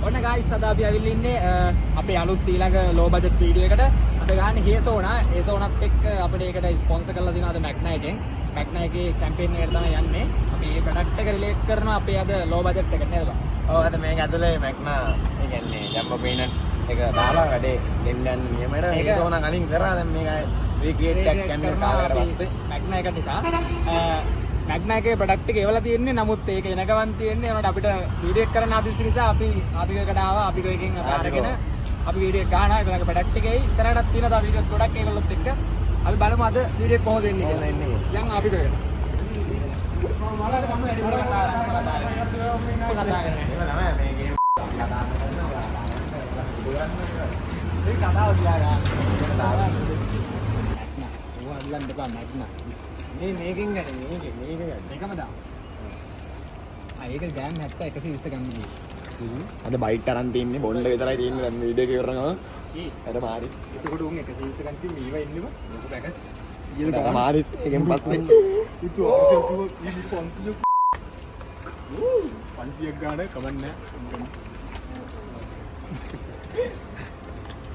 ඔන්න guys අද අපි ඇවිල්ලා ඉන්නේ අපේ අලුත් ඊළඟ low budget video එකට. අපි ගහන්නේ හේසෝනා. හේසෝනත් එක්ක අපිට ඒකට ස්පොන්සර් කරලා දෙනවා අද මැග්නා එකෙන්. මැග්නා එකේ කැම්පේන් එකට තමයි යන්නේ. අපි මේ ප්‍රොඩක්ට් එක රිලේට් කරනවා අපේ අද low budget එකට නේද බං? ඔව් අද මේක ඇතුලේ මැග්නා ඒ කියන්නේ ජම්බෝ පීනට් එක දාලා වැඩේ දෙන්න නියමයට හේසෝනා කලින් කරා දැන් මේක රීක්‍රියේට් එකක් කරන්න කාලයකට පස්සේ මැග්නා එක නිසා මැග්නා එකේ ප්‍රොඩක්ට් එක එවලා තියෙන්නේ. නමුත් ඒක එනගමන් තියෙන්නේ. ඒනට අපිට වීඩියෝ එක කරන්න ආදිස් නිසා අපි එකට ආවා. අපි එකෙන් අරගෙන අපි වීඩියෝ එක ගන්නවා. ඒගොල්ලන්ගේ ප්‍රොඩක්ට් එකේ ඉස්සරහටත් තියෙන තව වීඩියෝස් ගොඩක් ඒගොල්ලොත් එක්ක. අපි බලමු අද වීඩියෝ එක කොහොමද එන්නේ කියලා. දැන් අපි කරගෙන. මලකට ගමු වැඩි කතා කරන්නේ. මේකේ මේ කතාව කියලා ගන්න. ඕවා අල්ලන්න බෑ මැග්නා. මේකෙන් ගන්න මේක ගන්න එකම දාන්න. ඒක ගෑම් 70 120 ගන්න කිව්වේ. අද බයිට් අරන් තින්නේ බොණ්ඩ විතරයි තින්නේ දැන් වීඩියෝ එක ඉවරනවා අර මාරිස් එතකොට උන් 120 ගන්න කිව්වේ මේවා ඉන්නෙම මොකද පැකට් ඊට මාරිස් එකෙන් පස්සේ ඉතු 500 ගාන කමන්නේ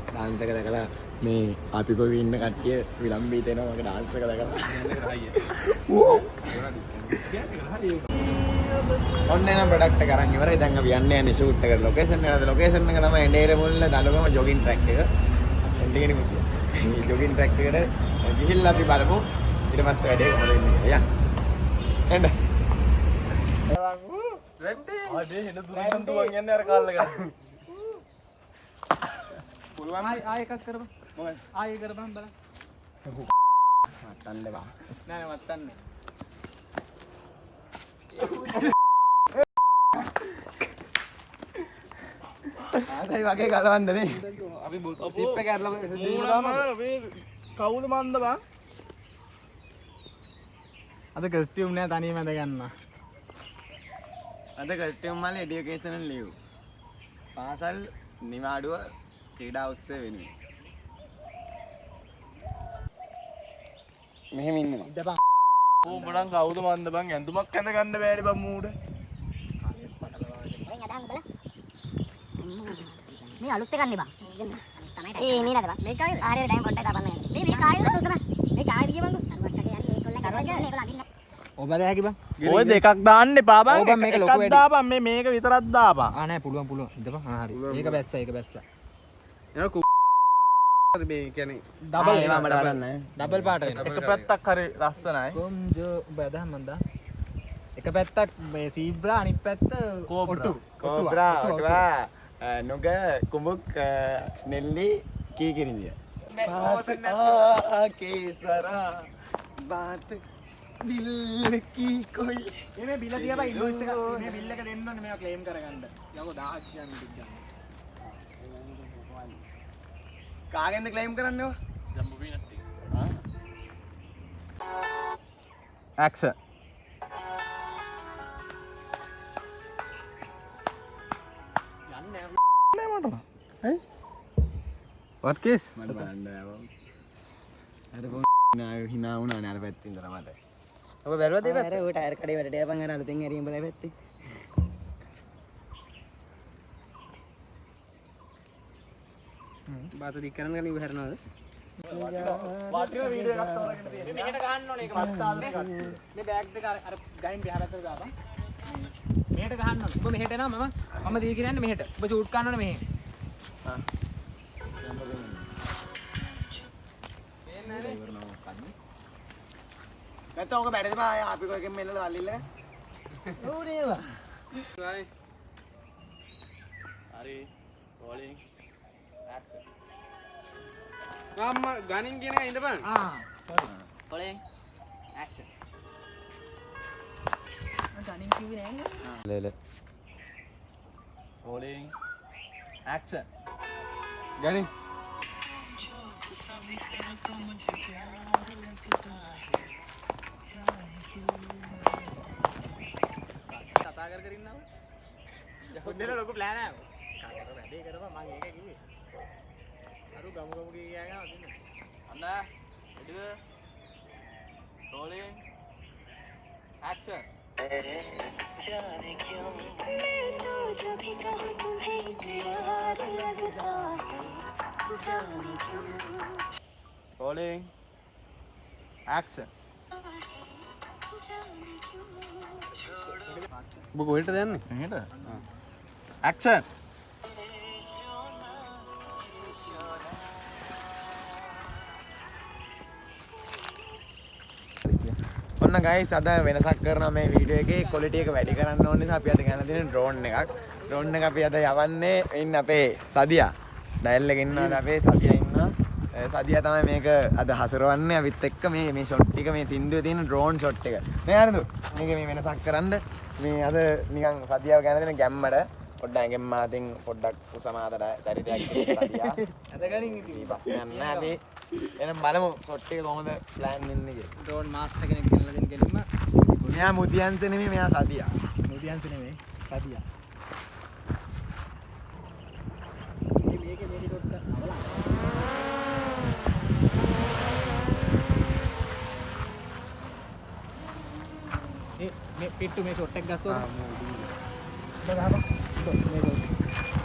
ඩාන්ස් එක දැකලා මේ අපි කොයි ඉන්න කට්ටිය විලම්බී දෙනවා මගේ ඩාන්ස් එක දැකලා ඔන්න එන ප්‍රොඩක්ට් එක අරන් ඉවරයි. දැන් අපි යන්නේ ෂූට් එකට ලොකේෂන් එකට. ලොකේෂන් එක තමයි එඬේර මුල්ල දලුගම ජොගින් ට්‍රැක් එක. එන්නේ කෙනෙක් මේ ජොගින් ට්‍රැක් එකට ගිහිල්ලා අපි බලමු ඊට පස්සේ වැඩේ කොහොමද වෙන්නේ කියලා. එන්න. රෙඩි. ආදී හෙන දුරින් දුවන් යන්නේ අර කාල් එක. පුළුවන් ආයෙ එකක් කරපන්. මොකද? ආයෙ කරපන් බලන්න. මත්තන්න බා. නෑ නෑ මත්තන්නේ. ආතයි වගේ ගලවන්නනේ. අපි සිප් එක අරලා මේ කවුද මන්ද බං? අද කස්ටියුම් නෑ තනියම ඇඳ ගන්න. අද කස්ටියුම් වල එඩියුකේෂනල් ලීව්. පාසල් නිවාඩුව ක්‍රීඩා උත්සව වෙනුවෙන්. මෙහෙම ඉන්නවා. ඉඳපන්. ඕඹඩන් කවුද මන්ද බං ඇඳුමක් ඇඳ ගන්න බෑනේ බං මූඩ. මේ අලුත් එකක් නේ බං. ඒ මේ නේද බං. මේක කායේ ආරේ ඩෑම් පොඩ්ඩක් අපන්න ගන්න. මේ කායේ වල උතන. මේ කායේ ගිය බං. අරුවට කියන්නේ ඒගොල්ලෝ කරලා කියන්නේ ඒගොල්ලෝ අදින්න. ඔබ දැකි බං. ඔය දෙකක් දාන්න එපා බං. ඔව් බං, මේක ලොකු වැඩි. දාපන් මේක විතරක් දාපන්. නෑ පුළුවන්. ඉඳපන්. හරි. ඒක බැස්සා. එන මේ කියන්නේ ඩබල් ඒවා මට බලන්න. ඩබල් පාට වෙනවා. එක පැත්තක් හරි ලස්සනයි. කොම්ජෝ ඔබ අදහම් මන්දා. එක පැත්තක් මේ සීබ්‍රා අනිත් පැත්ත කෝබ්‍රා. කෝබ්‍රා ඔටවා නුග කුඹුක් නෙල්ලි කීකිරිදිය. පාස කේසරා බාත දිල් කී කොයි. මේ බිල තියලා ඉන්වොයිස් එක මේ බිල් එක දෙන්න ඕනේ මේවා ක්ලේම් කරගන්න. යකෝ 1000ක් කියන්නේ ටික ගන්න. කාගෙන්ද ක්ලේම් කරන්නේ ඔය? ජම්බෝ පීනට් එක. ඇක්ෂන්. What case? මට බලන්න ආවා. අර හිනා වුණා නේ අර පැත්තෙන් ඉඳලා මට. ඔබ බැලුවද ඒ පැත්ත? අර ඌ ටයර් කඩේ වලට යපන් අර අලුතෙන් ඇරියම් බලයි පැත්තේ. බාත දික් කරන්න ගන්න ඉව හැරනවද? වාටින වීඩියෝ එකක් තවරගෙන තියෙනවා. මෙහෙට ගහන්න ඕනේ ඒක මේ බෑග් දෙක අර ගයින් බිහා පැත්තට දාපන්. මෙහෙට ගහන්න ඕනේ. ඔබ මෙහෙට එනවා මම දී කියන්නේ මෙහෙට. ඔබ ෂූට් කරන්න ඕනේ මෙහෙ. හා. නැත්නම් ඔක බැරිද බා අපි කොහෙකින් මෙල්ලලා අල්ලිල්ල. ඔව් නේවා. හරි. රෝලින්. ඇක්ෂන්. ගාම්ම ගණින් කියන එක ඉඳපන්. කොලෙන් ඇක්ෂන්. මම ගණින් කිව්වේ නෑනේ. ලේල. රෝලින්. ඇක්ෂන්. ගණින්. කතා කර ඉන්නව. හොද්දේල ලොකු ප්ලෑන් එකක්. කතා වැඩේ කරපන් මම ඒක කිව්වේ. අරු ගමු කියා ගන්න අදින්න. අන්න. ready? Rolling. Action. Rolling. Action. ඔබ කොහෙටද යන්නේ? මෙහෙට. Action. ඔන්න ගයිස් අද වෙනසක් කරනවා මේ වීඩියෝ එකේ ක්වොලිටි එක වැඩි කරන්න ඕන නිසා අපි අද ගන්න තියෙන ඩ්‍රෝන් එකක්. ඩ්‍රෝන් එක අපි අද යවන්නේ ඉන්න අපේ සදියා. ඩයල් එකේ ඉන්නවා අපේ සදියා ඉන්නවා. සදියා තමයි මේක අද හසුරවන්නේ අපිත් එක්ක මේ ෂොට් ටික මේ සින්දුවේ තියෙන ඩ්‍රෝන් ෂොට් එක. නේ අරදු. මේක මේ වෙනසක් කරන්න මේ අද නිකන් සදියාව ගැන දෙන ගැම්මඩ පොඩ්ඩක් ඇඟෙන් මාතින් පොඩ්ඩක් කුසමාදට චරිතයක් සදියා. අද ගනින් ඉතින් ප්‍රශ්නයක් නෑ අපි එහෙනම් බලමු ෂොට් එක කොහොමද ප්ලෑන් වෙන්නේ කියලා. ඩ්‍රෝන් මාස්ටර් කෙනෙක් ගෙනලා දෙන්න කෙලින්ම. මෙයා මුදියන්ස නෙමෙයි මෙයා සදියා. මුදියන්ස නෙමෙයි සදියා. මේකේ ඩොට් අවලා. මේ පිට්ටු මේ ෂොට් එක ගස්සුවා.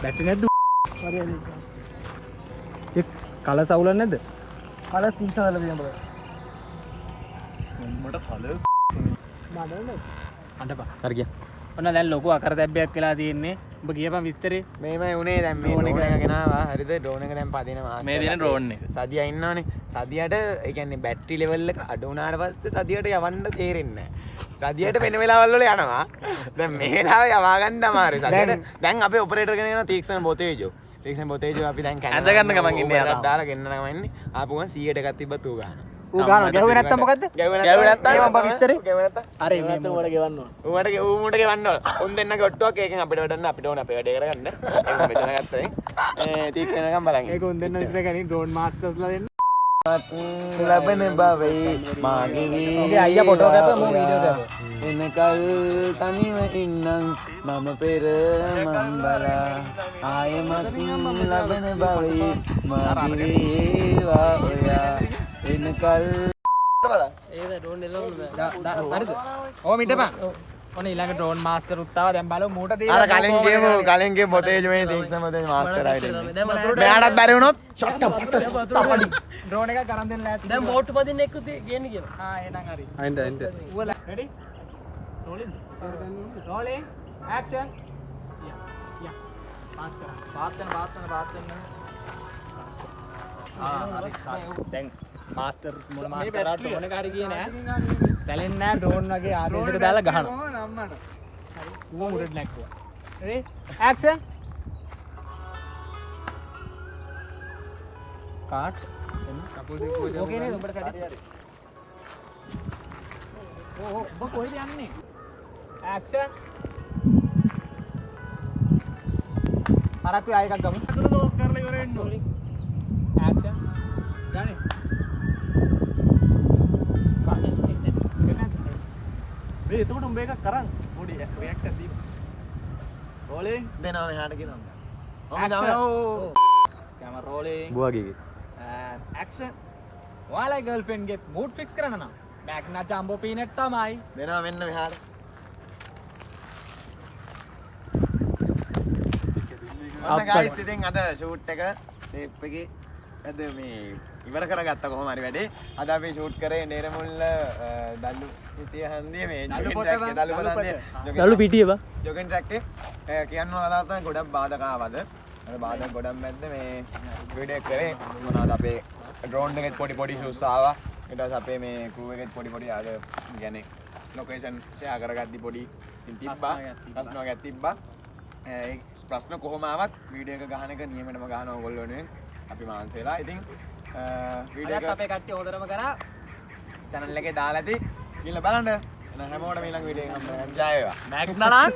බැටරි නැද්ද? හරියන්නේ. කලස් අවුලක් නැද්ද? කලස් 30 වල තියෙනවා. මට කලර් අඬපා. කර ගියා. ඔන්න දැන් ලොකු අකරතැබ්බයක් වෙලා තියෙන්නේ. ඔබ කියපන් විස්තරේ. මේමයි උනේ දැන් මේ ඩ්‍රෝන් එක ගෙනාවා. හරිද? ඩ්‍රෝන් එක දැන් පදිනවා. මේ දින ඩ්‍රෝන් එක. සදියා ඉන්නවනේ. සදියාට ඒ කියන්නේ බැටරි ලෙවල් එක අඩු වුණාට පස්සේ සදියාට යවන්න තේරෙන්නේ නැහැ. සදියාට වෙන වෙලාවල් වල යනවා. දැන් මේ වෙලාවේ යවා ගන්න අමාරුයි. සදියාට දැන් අපේ ඔපරේටර් කෙනෙක් යනවා තීක්ෂණ බොතේජෝ. තීක්ෂණ බොතේජෝ අපි දැන් ඇඳ ගන්න ගමන් ඉන්නේ යාළුවා. දාලා ගෙන්නන ගමන් ඉන්නේ. ආපු ගමන් 100ට එකක් තිබ්බත් ඌ ගන්නවා. ඌ ගානවා. ගැහුවේ නැත්තම් මොකද්ද? ගැහුවේ නැත්තම් නැත්තම් විස්තරේ. ගැහුවේ නැත්තම් අර මේ උඹට ගෙවන්න ඕන. ඌට ඌට ගෙවන්න ඕන. උන් දෙන්නගේ ඔට්ටුවක් ඒකෙන් අපිට වඩන්න අපිට ඕන අපේ වැඩේ කරගන්න. ඒක මෙතන ගත්තා දැන්. තීක්ෂණකම් බලන්. ඒක උන් දෙන්න විතර ගනි ඩ්‍රෝන් මාස්ටර්ස්ලා දෙන්න. ලබන බවේ මාගේ ඉතින් අයියා ෆොටෝ කරලා මම වීඩියෝ කරා. එනකල් තනිව ඉන්නම් මම පෙර මම්බලා ආයමත් ලබන බවේ මාගේ වේවා ඔයා එනකල් ඒක ඩ්‍රෝන් එල්ලවන්න බෑ. හරිද? ඕම ඉඳපන්. ඔන්න ඊළඟ ඩ්‍රෝන් මාස්ටර් උත්තාව දැන් බලමු මූට දීලා. අර කලින් ගේමු බොතේජ් මේ තීක්ෂණ මොතේ මාස්ටර් ආයිද. මෙයාටත් බැරි වුණොත් ෂොට් පොට්ටස් තපඩි. ඩ්‍රෝන් එක කරන් දෙන්න ලෑස්ති. දැන් බෝට් පදින්න එක්ක ගේන්න කියලා. එහෙනම් හරි. අයින්ද ඌල රෙඩි? රෝලින්. රෝලින්. ඇක්ෂන්. යා. පාත් කරන්න. හරි. දැන් මාස්ටර් මොන මාස්ටර් ආ ඩ්‍රෝන් එක හරි ගියේ නෑ. සැලෙන්නේ නෑ ඩ්‍රෝන් වගේ ආපේස් එක දාලා ගහනවා. හරි. ඌව මුරට නැක්කුවා. රෙඩි? ඇක්ෂන්. කාට්. ඕකේ නේද උඹට කඩේ? ඔබ කොහෙද යන්නේ? ඇක්ෂන්. අරක් ආයෙ එකක් ගමු. අතන ලොක් කරලා ඉවර වෙන්න ඕනේ. ඇක්ෂන්. ගානේ. මේ එතකොට උඹ එකක් කරන් පොඩි රියැක්ට් එකක් දීපන්. රෝලින්. දෙනවා මෙහාට ගෙනන්න. Camera rolling. බුවගේ ඇක්ෂන්. ඔයාලා ගර්ල්ෆ්‍රෙන්ඩ් ගේ මූඩ් ෆික්ස් කරන්න නම් මැග්නා ජම්බෝ පීනට් තමයි. දෙනවා මෙන්න මෙහාට. ඔන්න ගයිස් ඉතින් අද ෂූට් එක ෂේප් එකේ අද මේ ඉවර කරගත්තා කොහොම හරි වැඩේ. අද අපි ෂූට් කරේ නේරමුල්ල දල්ලු පිටිය හන්දියේ මේ දළු පිටිය බා ජොගින් ට්‍රැක් එක කියන්න වදාත ගොඩක් බාධක ආවද. අර බාධක ගොඩක් මැද්ද මේ වීඩියෝ එක කරේ. මොනවාද අපේ ඩ්‍රෝන් එකෙත් පොඩි ෂූස් ආවා. ඊට පස්සේ අපේ මේ ක්‍රූ එකෙත් පොඩි අර කියන්නේ ලොකේෂන් ෂෙයා කරගද්දි පොඩි තිබ්බා. ප්‍රශ්න වගේක් තිබ්බා. ඒ ප්‍රශ්න කොහොම ආවත් වීඩියෝ එක ගහන එක නියමෙටම ගහන ඕගොල්ලෝ නෙවෙයි. අපි මාන්ස වෙලා. ඉතින් වීඩියෝ එක අපේ කට්ටිය හොදටම කරා. channel එකේ දාලා ඇති. ගිහලා බලන්න. එහෙනම් හැමෝටම ඊළඟ වීඩියෝ එකක් හම්බ වෙනවා. ජය වේවා. මැග්නා නම්